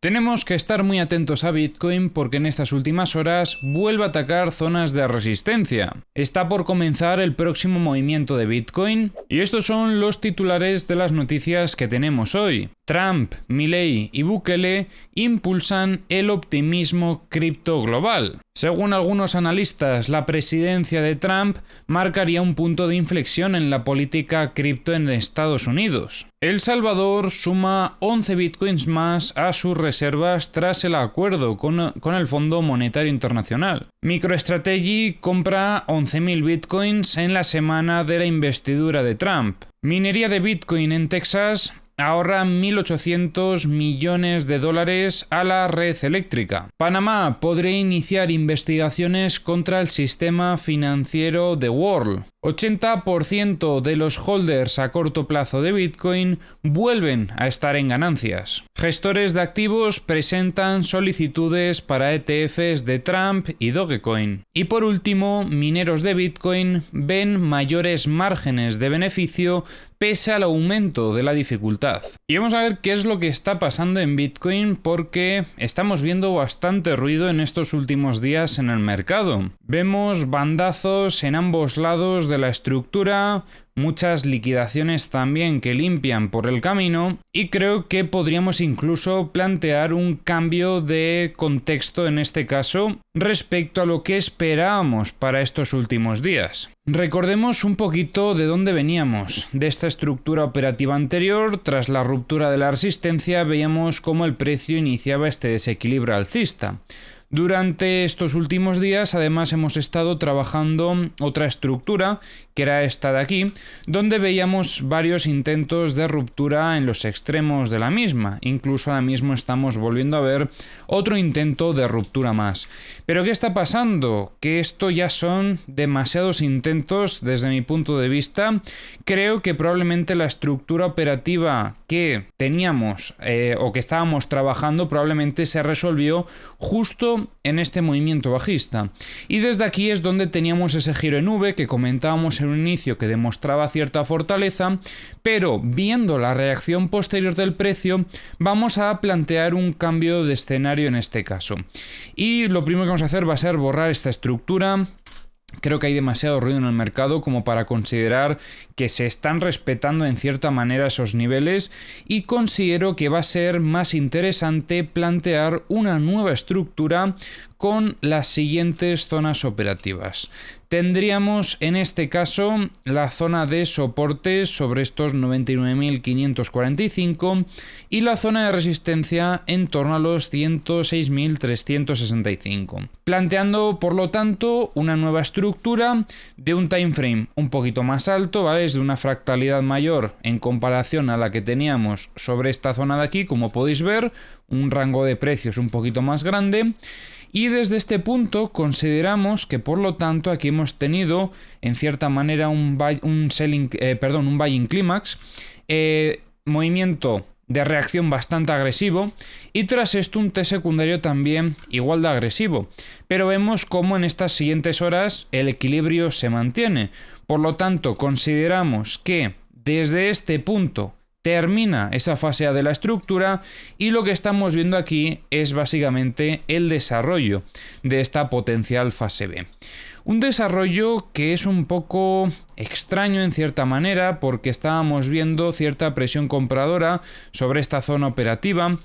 Tenemos que estar muy atentos a Bitcoin porque en estas últimas horas vuelve a atacar zonas de resistencia. Está por comenzar el próximo movimiento de Bitcoin y estos son los titulares de las noticias que tenemos hoy. Trump, Milei y Bukele impulsan el optimismo cripto global. Según algunos analistas, la presidencia de Trump marcaría un punto de inflexión en la política cripto en Estados Unidos. El Salvador suma 11 bitcoins más a sus reservas tras el acuerdo con el Fondo Monetario Internacional. MicroStrategy compra 11.000 bitcoins en la semana de la investidura de Trump. Minería de Bitcoin en Texas ahorra $1.800 millones a la red eléctrica. Panamá podría iniciar investigaciones contra el sistema financiero de World. 80% de los holders a corto plazo de Bitcoin vuelven a estar en ganancias. Gestores de activos presentan solicitudes para ETFs de Trump y Dogecoin. Y por último, mineros de Bitcoin ven mayores márgenes de beneficio pese al aumento de la dificultad. Y vamos a ver qué es lo que está pasando en Bitcoin porque estamos viendo bastante ruido en estos últimos días en el mercado. Vemos bandazos en ambos lados de la estructura, muchas liquidaciones también que limpian por el camino y creo que podríamos incluso plantear un cambio de contexto en este caso respecto a lo que esperábamos para estos últimos días. Recordemos un poquito de dónde veníamos. De esta estructura operativa anterior, tras la ruptura de la resistencia, veíamos cómo el precio iniciaba este desequilibrio alcista. Durante estos últimos días, además, hemos estado trabajando otra estructura, que era esta de aquí, donde veíamos varios intentos de ruptura en los extremos de la misma. Incluso ahora mismo estamos volviendo a ver otro intento de ruptura más. ¿Pero qué está pasando? Que esto ya son demasiados intentos desde mi punto de vista. Creo que probablemente la estructura operativa que teníamos o que estábamos trabajando probablemente se resolvió justo en este movimiento bajista. Y desde aquí es donde teníamos ese giro en V que comentábamos en un inicio que demostraba cierta fortaleza, pero viendo la reacción posterior del precio vamos a plantear un cambio de escenario en este caso. Y lo primero que vamos a hacer va a ser borrar esta estructura. Creo que hay demasiado ruido en el mercado como para considerar que se están respetando en cierta manera esos niveles y considero que va a ser más interesante plantear una nueva estructura con las siguientes zonas operativas. Tendríamos en este caso la zona de soporte sobre estos 99.545 y la zona de resistencia en torno a los 106.365. Planteando por lo tanto una nueva estructura de un time frame un poquito más alto, ¿vale? Es de una fractalidad mayor en comparación a la que teníamos sobre esta zona de aquí, como podéis ver, un rango de precios un poquito más grande. Y desde este punto consideramos que por lo tanto aquí hemos tenido en cierta manera un buying clímax, movimiento de reacción bastante agresivo y tras esto un T secundario también igual de agresivo. Pero vemos cómo en estas siguientes horas el equilibrio se mantiene. Por lo tanto consideramos que desde este punto termina esa fase A de la estructura y lo que estamos viendo aquí es básicamente el desarrollo de esta potencial fase B. Un desarrollo que es un poco extraño en cierta manera porque estábamos viendo cierta presión compradora sobre esta zona operativa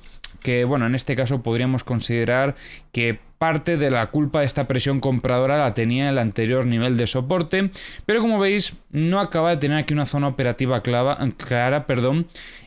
que, bueno, en este caso podríamos considerar que parte de la culpa de esta presión compradora la tenía el anterior nivel de soporte, pero como veis no acaba de tener aquí una zona operativa clara,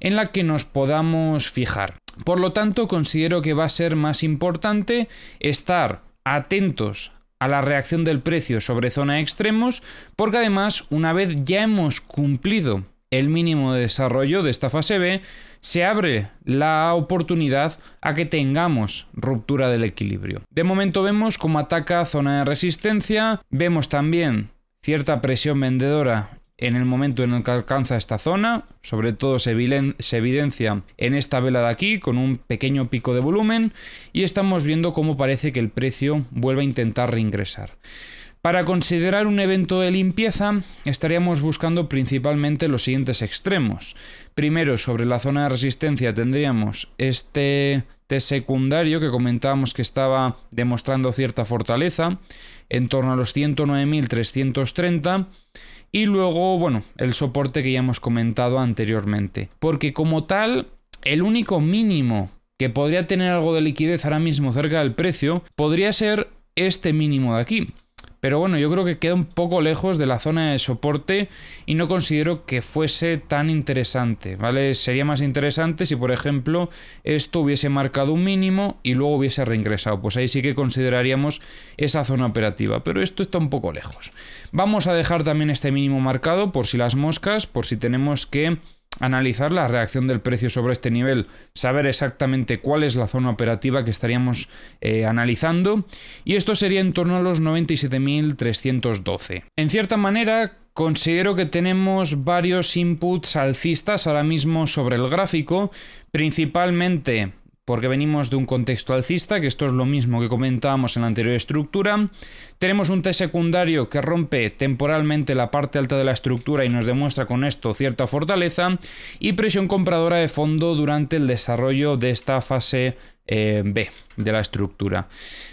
en la que nos podamos fijar. Por lo tanto, considero que va a ser más importante estar atentos a la reacción del precio sobre zona de extremos, porque además una vez ya hemos cumplido el mínimo de desarrollo de esta fase B, se abre la oportunidad a que tengamos ruptura del equilibrio. De momento vemos cómo ataca zona de resistencia, vemos también cierta presión vendedora en el momento en el que alcanza esta zona, sobre todo se evidencia en esta vela de aquí con un pequeño pico de volumen y estamos viendo cómo parece que el precio vuelve a intentar reingresar. Para considerar un evento de limpieza, estaríamos buscando principalmente los siguientes extremos. Primero, sobre la zona de resistencia tendríamos este test secundario que comentábamos que estaba demostrando cierta fortaleza en torno a los 109.330 y luego, bueno, el soporte que ya hemos comentado anteriormente. Porque como tal, el único mínimo que podría tener algo de liquidez ahora mismo cerca del precio podría ser este mínimo de aquí. Pero bueno, yo creo que queda un poco lejos de la zona de soporte y no considero que fuese tan interesante, ¿vale? Sería más interesante si, por ejemplo, esto hubiese marcado un mínimo y luego hubiese reingresado. Pues ahí sí que consideraríamos esa zona operativa, pero esto está un poco lejos. Vamos a dejar también este mínimo marcado por si las moscas, por si tenemos que analizar la reacción del precio sobre este nivel, saber exactamente cuál es la zona operativa que estaríamos analizando, y esto sería en torno a los 97.312. En cierta manera, considero que tenemos varios inputs alcistas ahora mismo sobre el gráfico, principalmente porque venimos de un contexto alcista, que esto es lo mismo que comentábamos en la anterior estructura. Tenemos un T secundario que rompe temporalmente la parte alta de la estructura y nos demuestra con esto cierta fortaleza, y presión compradora de fondo durante el desarrollo de esta fase B de la estructura.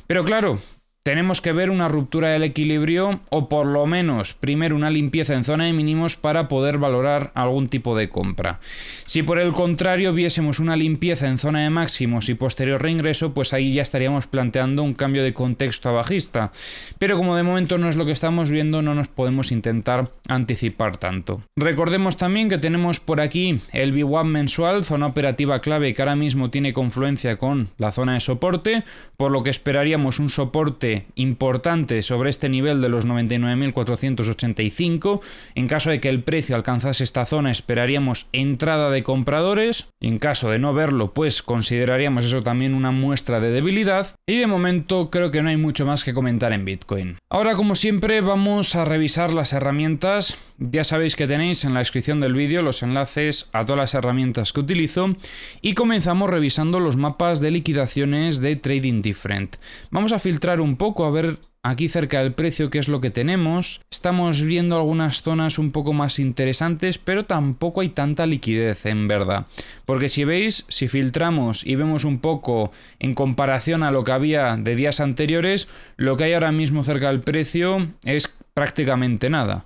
Pero claro, tenemos que ver una ruptura del equilibrio o por lo menos primero una limpieza en zona de mínimos para poder valorar algún tipo de compra. Si por el contrario viésemos una limpieza en zona de máximos y posterior reingreso, pues ahí ya estaríamos planteando un cambio de contexto a bajista. Pero como de momento no es lo que estamos viendo, no nos podemos intentar anticipar tanto. Recordemos también que tenemos por aquí el VWAP mensual, zona operativa clave que ahora mismo tiene confluencia con la zona de soporte, por lo que esperaríamos un soporte importante sobre este nivel de los 99.485. En caso de que el precio alcanzase esta zona, esperaríamos entrada de compradores. En caso de no verlo, pues consideraríamos eso también una muestra de debilidad. Y de momento creo que no hay mucho más que comentar en Bitcoin. Ahora, como siempre, vamos a revisar las herramientas. Ya sabéis que tenéis en la descripción del vídeo los enlaces a todas las herramientas que utilizo, y comenzamos revisando los mapas de liquidaciones de Trading Different. Vamos a filtrar un poco a ver aquí cerca del precio qué es lo que tenemos. Estamos viendo algunas zonas un poco más interesantes, pero tampoco hay tanta liquidez en verdad. Porque si veis, si filtramos y vemos un poco en comparación a lo que había de días anteriores, lo que hay ahora mismo cerca del precio es prácticamente nada.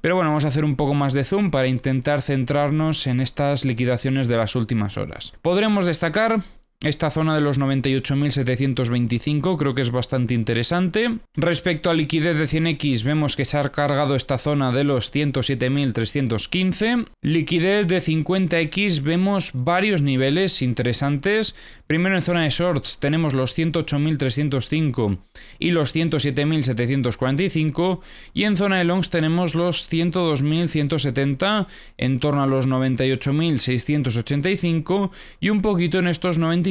Pero bueno, vamos a hacer un poco más de zoom para intentar centrarnos en estas liquidaciones de las últimas horas. Podremos destacar esta zona de los 98.725, creo que es bastante interesante. Respecto a liquidez de 100x, vemos que se ha cargado esta zona de los 107.315. Liquidez de 50x, vemos varios niveles interesantes. Primero en zona de shorts tenemos los 108.305 y los 107.745. Y en zona de longs tenemos los 102.170 en torno a los 98.685 y un poquito en estos 97.240.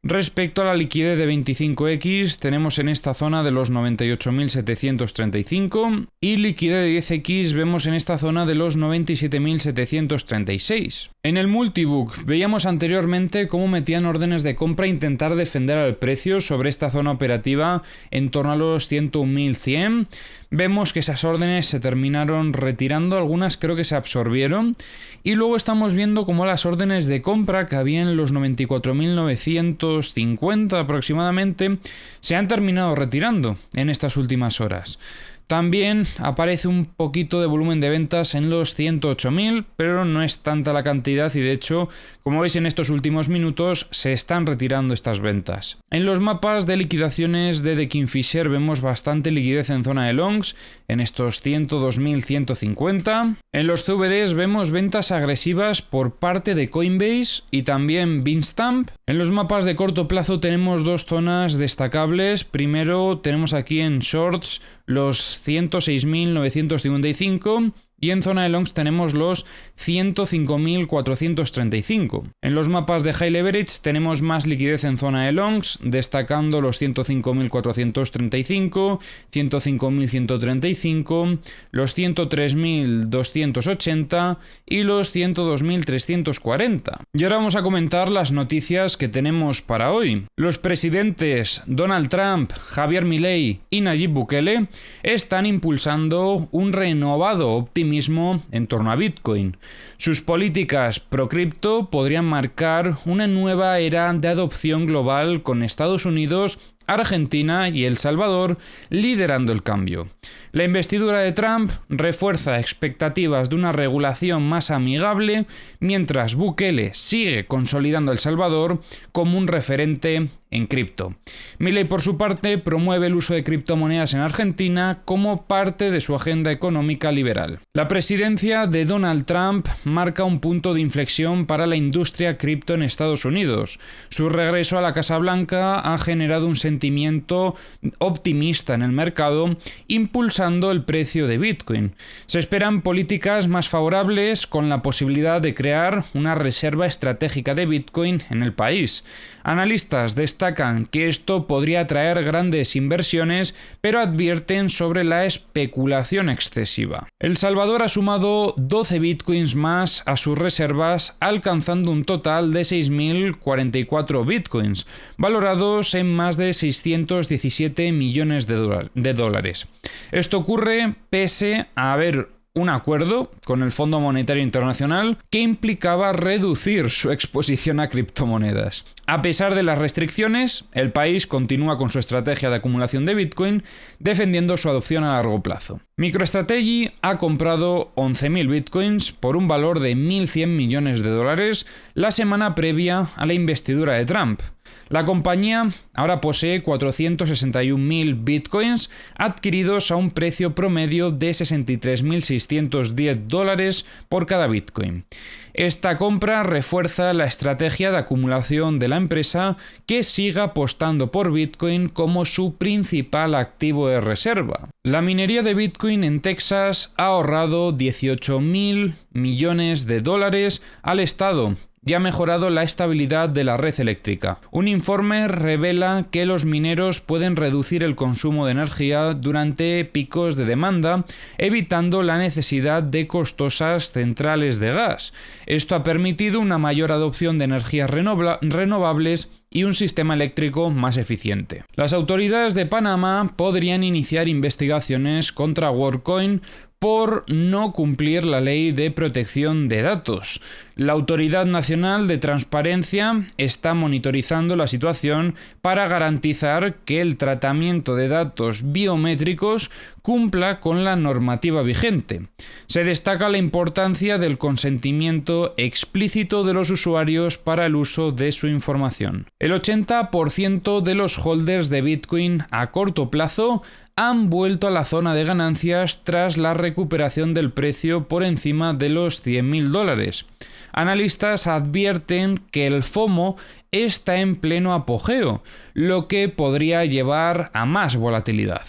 Respecto a la liquidez de 25x, tenemos en esta zona de los 98.735 y liquidez de 10x vemos en esta zona de los 97.736. En el multibook veíamos anteriormente cómo metían órdenes de compra a intentar defender al precio sobre esta zona operativa en torno a los 101.100. Vemos que esas órdenes se terminaron retirando, algunas creo que se absorbieron, y luego estamos viendo cómo las órdenes de compra que había en los 94.950 aproximadamente se han terminado retirando en estas últimas horas. También aparece un poquito de volumen de ventas en los 108.000, pero no es tanta la cantidad y de hecho, como veis en estos últimos minutos, se están retirando estas ventas. En los mapas de liquidaciones de The Kingfisher vemos bastante liquidez en zona de longs, en estos 102.150. En los CVDs vemos ventas agresivas por parte de Coinbase y también Bitstamp. En los mapas de corto plazo tenemos dos zonas destacables. Primero tenemos aquí en shorts los 106.955 y en zona de longs tenemos los 105.435. En los mapas de high leverage tenemos más liquidez en zona de longs, destacando los 105.435, 105.135, los 103.280 y los 102.340. Y ahora vamos a comentar las noticias que tenemos para hoy. Los presidentes Donald Trump, Javier Milei y Nayib Bukele están impulsando un renovado optimismo optimismo en torno a Bitcoin. Sus políticas pro-cripto podrían marcar una nueva era de adopción global con Estados Unidos, Argentina y El Salvador liderando el cambio. La investidura de Trump refuerza expectativas de una regulación más amigable, mientras Bukele sigue consolidando El Salvador como un referente en cripto. Milei, por su parte, promueve el uso de criptomonedas en Argentina como parte de su agenda económica liberal. La presidencia de Donald Trump marca un punto de inflexión para la industria cripto en Estados Unidos. Su regreso a la Casa Blanca ha generado un sentimiento optimista en el mercado, impulsando el precio de Bitcoin. Se esperan políticas más favorables, con la posibilidad de crear una reserva estratégica de Bitcoin en el país. Analistas destacan que esto podría atraer grandes inversiones, pero advierten sobre la especulación excesiva. El Salvador ha sumado 12 bitcoins más a sus reservas, alcanzando un total de 6.044 bitcoins, valorados en más de 617 millones de dólares. Esto ocurre pese a haber un acuerdo con el Fondo Monetario Internacional que implicaba reducir su exposición a criptomonedas. A pesar de las restricciones, el país continúa con su estrategia de acumulación de Bitcoin, defendiendo su adopción a largo plazo. MicroStrategy ha comprado 11.000 Bitcoins por un valor de 1.100 millones de dólares la semana previa a la investidura de Trump. La compañía ahora posee 461.000 bitcoins adquiridos a un precio promedio de 63.610 dólares por cada bitcoin. Esta compra refuerza la estrategia de acumulación de la empresa, que sigue apostando por Bitcoin como su principal activo de reserva. La minería de Bitcoin en Texas ha ahorrado 18.000 millones de dólares al Estado y ha mejorado la estabilidad de la red eléctrica. Un informe revela que los mineros pueden reducir el consumo de energía durante picos de demanda, evitando la necesidad de costosas centrales de gas. Esto ha permitido una mayor adopción de energías renovables y un sistema eléctrico más eficiente. Las autoridades de Panamá podrían iniciar investigaciones contra WorldCoin por no cumplir la ley de protección de datos. La Autoridad Nacional de Transparencia está monitorizando la situación para garantizar que el tratamiento de datos biométricos cumpla con la normativa vigente. Se destaca la importancia del consentimiento explícito de los usuarios para el uso de su información. El 80% de los holders de Bitcoin a corto plazo han vuelto a la zona de ganancias tras la recuperación del precio por encima de los 100.000 dólares. Analistas advierten que el FOMO está en pleno apogeo, lo que podría llevar a más volatilidad.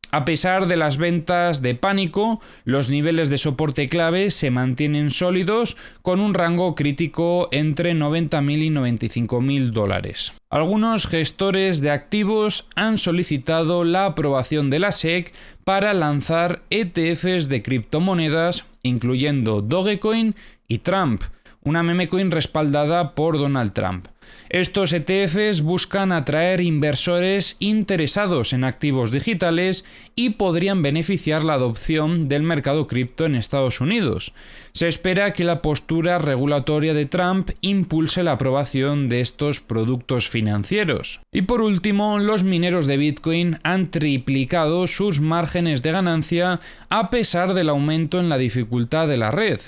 A pesar de las ventas de pánico, los niveles de soporte clave se mantienen sólidos, con un rango crítico entre 90.000 y 95.000 dólares. Algunos gestores de activos han solicitado la aprobación de la SEC para lanzar ETFs de criptomonedas, incluyendo Dogecoin y Trump, una memecoin respaldada por Donald Trump. Estos ETFs buscan atraer inversores interesados en activos digitales y podrían beneficiar la adopción del mercado cripto en Estados Unidos. Se espera que la postura regulatoria de Trump impulse la aprobación de estos productos financieros. Y por último, los mineros de Bitcoin han triplicado sus márgenes de ganancia a pesar del aumento en la dificultad de la red.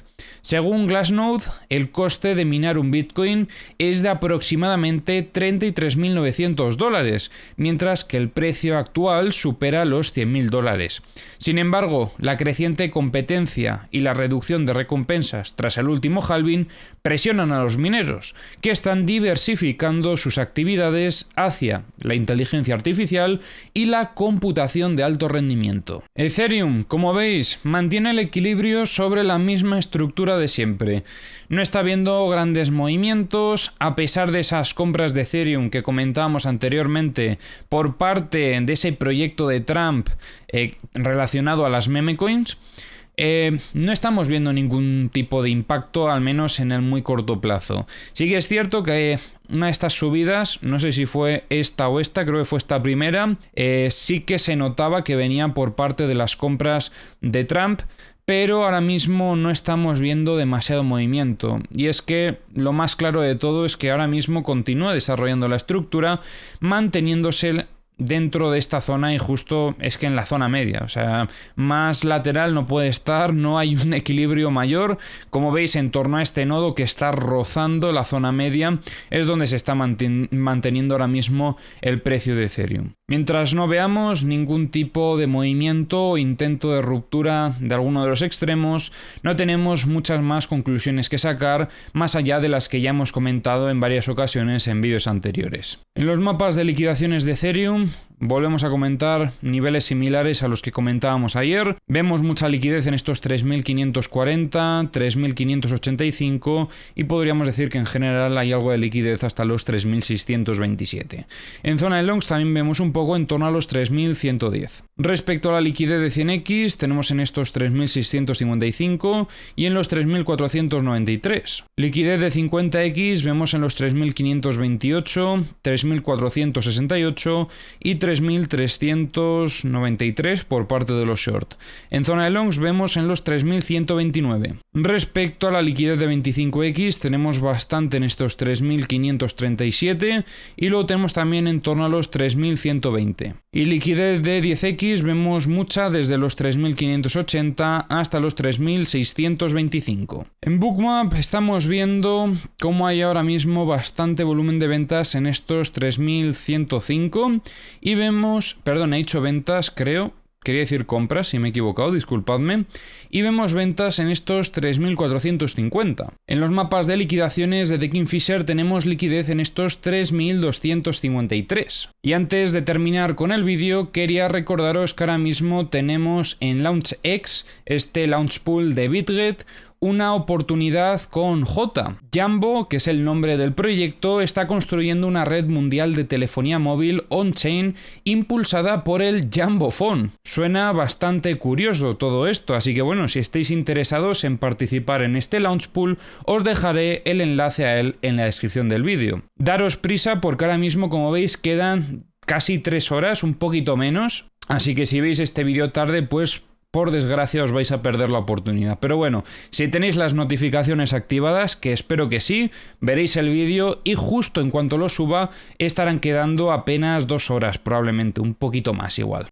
Según Glassnode, el coste de minar un Bitcoin es de aproximadamente 33.900 dólares, mientras que el precio actual supera los 100.000 dólares. Sin embargo, la creciente competencia y la reducción de recompensas tras el último halving presionan a los mineros, que están diversificando sus actividades hacia la inteligencia artificial y la computación de alto rendimiento. Ethereum, como veis, mantiene el equilibrio sobre la misma estructura de siempre. No está habiendo grandes movimientos, a pesar de esas compras de Ethereum que comentábamos anteriormente por parte de ese proyecto de Trump relacionado a las memecoins. No estamos viendo ningún tipo de impacto, al menos en el muy corto plazo. Sí que es cierto que una de estas subidas, no sé si fue esta o esta, creo que fue esta primera, sí que se notaba que venía por parte de las compras de Trump, pero ahora mismo no estamos viendo demasiado movimiento. Y es que lo más claro de todo es que ahora mismo continúa desarrollando la estructura, manteniéndose dentro de esta zona y justo es que en la zona media, o sea, más lateral no puede estar, no hay un equilibrio mayor. Como veis, en torno a este nodo que está rozando la zona media es donde se está manteniendo ahora mismo el precio de Ethereum. Mientras no veamos ningún tipo de movimiento o intento de ruptura de alguno de los extremos, no tenemos muchas más conclusiones que sacar más allá de las que ya hemos comentado en varias ocasiones en vídeos anteriores. En los mapas de liquidaciones de Ethereum volvemos a comentar niveles similares a los que comentábamos ayer. Vemos mucha liquidez en estos 3.540, 3.585 y podríamos decir que en general hay algo de liquidez hasta los 3.627. En zona de longs también vemos un poco en torno a los 3.110. Respecto a la liquidez de 100x, tenemos en estos 3.655 y en los 3.493. Liquidez de 50x vemos en los 3.528, 3.468 y 3.393 por parte de los short. En zona de longs vemos en los 3.129. Respecto a la liquidez de 25x tenemos bastante en estos 3.537 y luego tenemos también en torno a los 3.120. Y liquidez de 10x vemos mucha desde los 3.580 hasta los 3.625. En Bookmap estamos viendo cómo hay ahora mismo bastante volumen de ventas en estos 3.105 y vemos, perdón, he dicho ventas, creo. Quería decir compras, si me he equivocado, disculpadme. Y vemos ventas en estos 3.450. En los mapas de liquidaciones de The Kingfisher tenemos liquidez en estos 3.253. Y antes de terminar con el vídeo, quería recordaros que ahora mismo tenemos en LaunchX, este launch pool de BitGet, una oportunidad con J. Jambo, que es el nombre del proyecto, está construyendo una red mundial de telefonía móvil on-chain impulsada por el Jambo Phone. Suena bastante curioso todo esto, así que bueno, si estáis interesados en participar en este launch pool, os dejaré el enlace a él en la descripción del vídeo. Daros prisa porque ahora mismo, como veis, quedan casi 3 horas, un poquito menos, así que si veis este vídeo tarde, pues por desgracia os vais a perder la oportunidad. Pero bueno, si tenéis las notificaciones activadas, que espero que sí, veréis el vídeo y justo en cuanto lo suba estarán quedando apenas 2 horas, probablemente un poquito más igual.